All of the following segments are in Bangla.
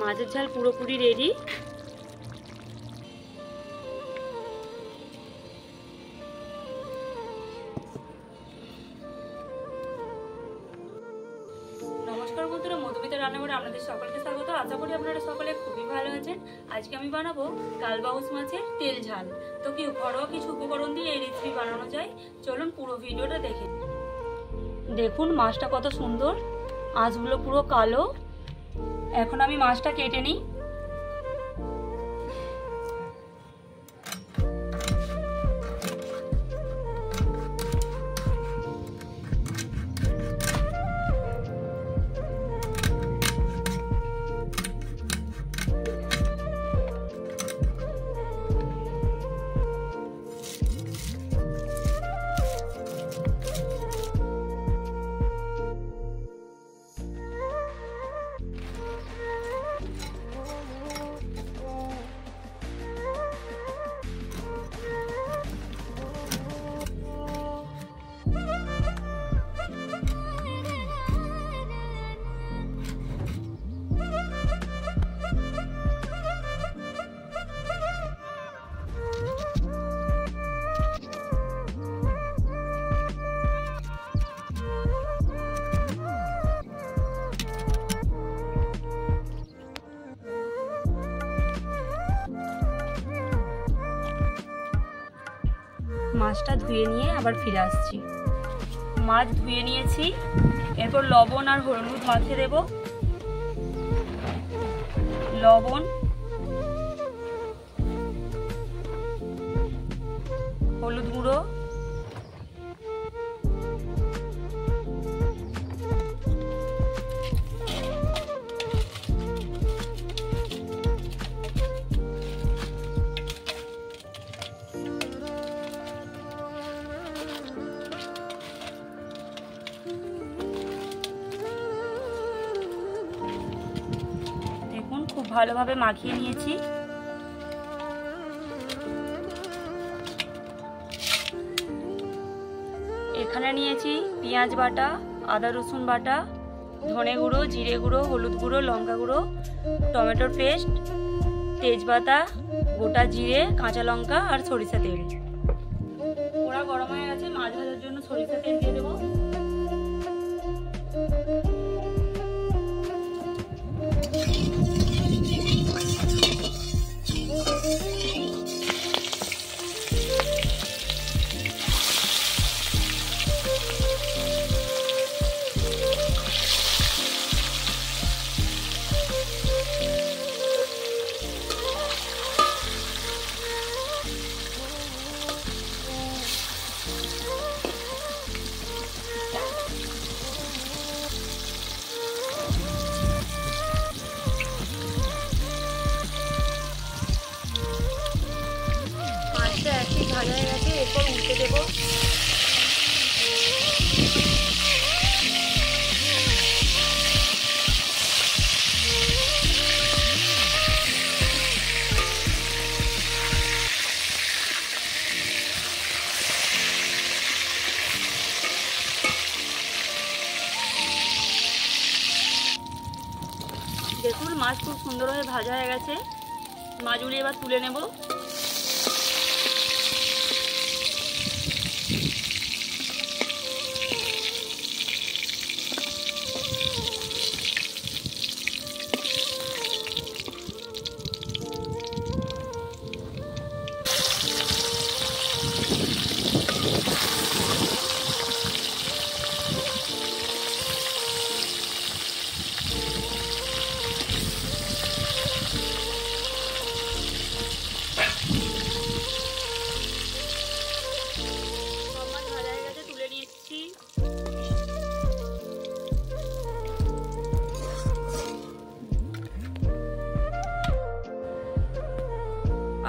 মাছের ঝাল পুরোপুরি রেডি। নমস্কার বন্ধুরা, মধুমিতা রান্নাঘরে আপনাদের সকলকে স্বাগত। আশা করি আপনারা সকলে খুবই ভালো আছেন। আজকে আমি বানাবো কালবাউস মাছের তেল ঝাল। তো কি ঘরোয়া কিছু উপকরণ দিয়ে এই রেসিপি বানানো যায়, চলুন পুরো ভিডিওটা দেখে। দেখুন মাছটা কত সুন্দর, আঁশগুলো পুরো কালো। এখন আমি মাছটা কেটে নিই। মাছটা ধুয়ে নিয়ে আবার ফিরে আসছি। মাছ ধুয়ে নিয়েছি, এরপর লবণ আর হলুদ মাখিয়ে দেব। লবণ, হলুদ গুঁড়ো, খুব ভালোভাবে মাখিয়ে নিয়েছি। এখানে নিয়েছি পেঁয়াজ বাটা, আদা রসুন বাটা, ধনে গুঁড়ো, জিরে গুঁড়ো, হলুদ গুঁড়ো, লঙ্কা গুঁড়ো, টমেটোর পেস্ট, তেজপাতা, গোটা জিরে, কাঁচা লঙ্কা আর সরিষা তেল। কড়া গরম হয়ে গেছে, মাছ ভাজার জন্য সরিষা তেল দিয়ে দেবো। একটি ভাজা হয়ে গেছে, এরপর উল্টে দেব। দেখুন মাছ খুব সুন্দরভাবে ভাজা হয়ে গেছে। মাছগুলি এবার তুলে নেব।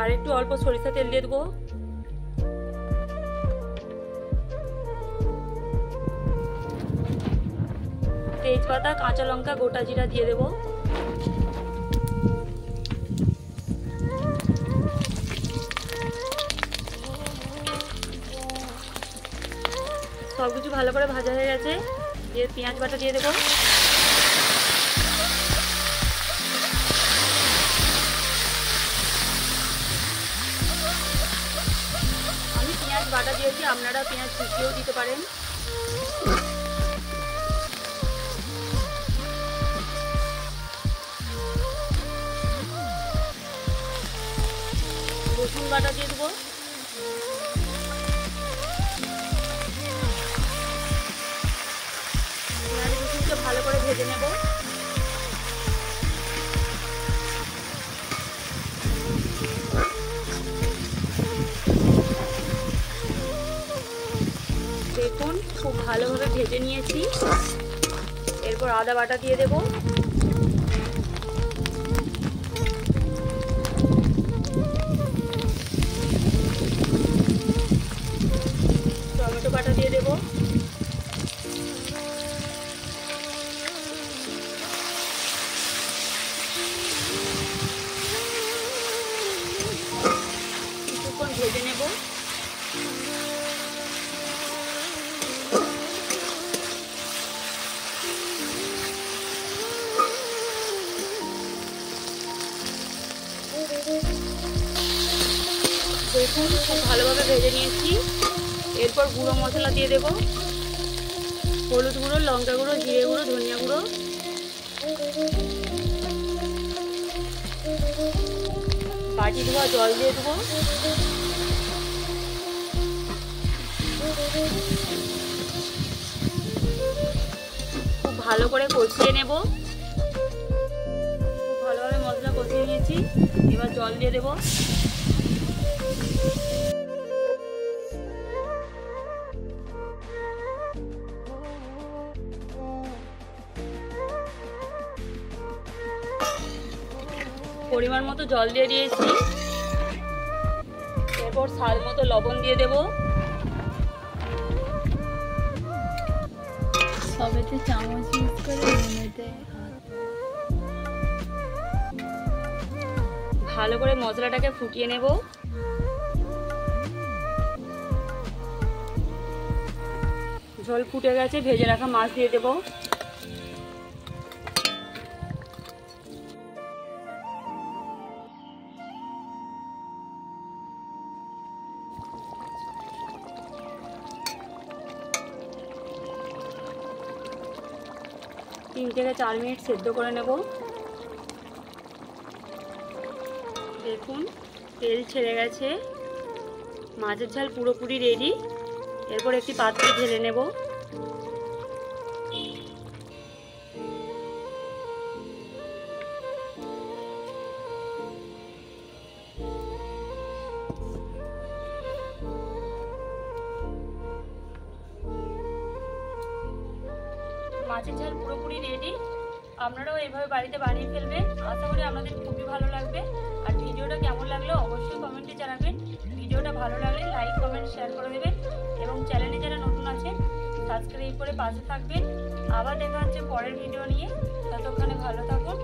আর একটু অল্প সরিষা তেল দিয়ে দেবো। তেজপাতা, কাঁচা লঙ্কা, গোটা জিরা দিয়ে দেবো। সবকিছু ভালো করে ভাজা হয়ে গেছে, দিয়ে পেঁয়াজ বাটা দিয়ে দেবো। বাটা দিয়েছি, আপনারা পেঁয়াজ কুচিয়েও দিতে পারেন। রসুন বাটা দিয়ে দেবো। পেঁয়াজ রসুনকে ভালো করে ভেজে নেব। দেখুন খুব ভালোভাবে ভেজে নিয়েছি। এরপর আদা বাটা দিয়ে দেব। টমেটো বাটা দিয়ে দেব। কিছুক্ষণ ভেজে নেব। দেখুন খুব ভালোভাবে ভেজে নিয়েছি। এরপর গুঁড়ো মশলা দিয়ে দেব। হলুদ গুঁড়ো, লঙ্কা গুঁড়ো, জিরে গুঁড়ো, ধনিয়া গুঁড়ো, বাটি ধোয়া জল দিয়ে দেবো। খুব ভালো করে কষিয়ে নেব। খুব ভালোভাবে মশলা কষিয়ে নিয়েছি। এবার জল দিয়ে দেবো। পরিমাণ মতো জল দিয়ে দিয়েছি। এরপর স্বাদ মতো লবণ দিয়ে দেব। সবেতে চামচ ইউজ করে ভালো করে মশলাটাকে ফুটিয়ে নেব। ঝোল ফুটে গেছে, ভেজে রাখা মাছ দিয়ে দেব। তিন থেকে 4 মিনিট সেদ্ধ করে নেব। দেখুন তেল ছেড়ে গেছে, মাছের ঝাল পুরোপুরি রেডি। এরপর একটি পাত্রে ঢেলে নেব। মাছের ঝাল পুরোপুরি রেডি। আপনারাও এইভাবে বাড়িতে বানিয়ে ফেলবেন। আশা করি আপনাদের খুবই ভালো লাগবে। আর ভিডিওটা কেমন লাগলো অবশ্যই কমেন্টে জানাবেন। ভিডিওটা ভালো লাগলে লাইক, কমেন্ট, শেয়ার করে দেবেন এবং চ্যানেলে যারা নতুন আছেন সাবস্ক্রাইব করে পাশে থাকবেন। আবার দেখা হচ্ছে পরের ভিডিও নিয়ে। ততক্ষণে ভালো থাকুন।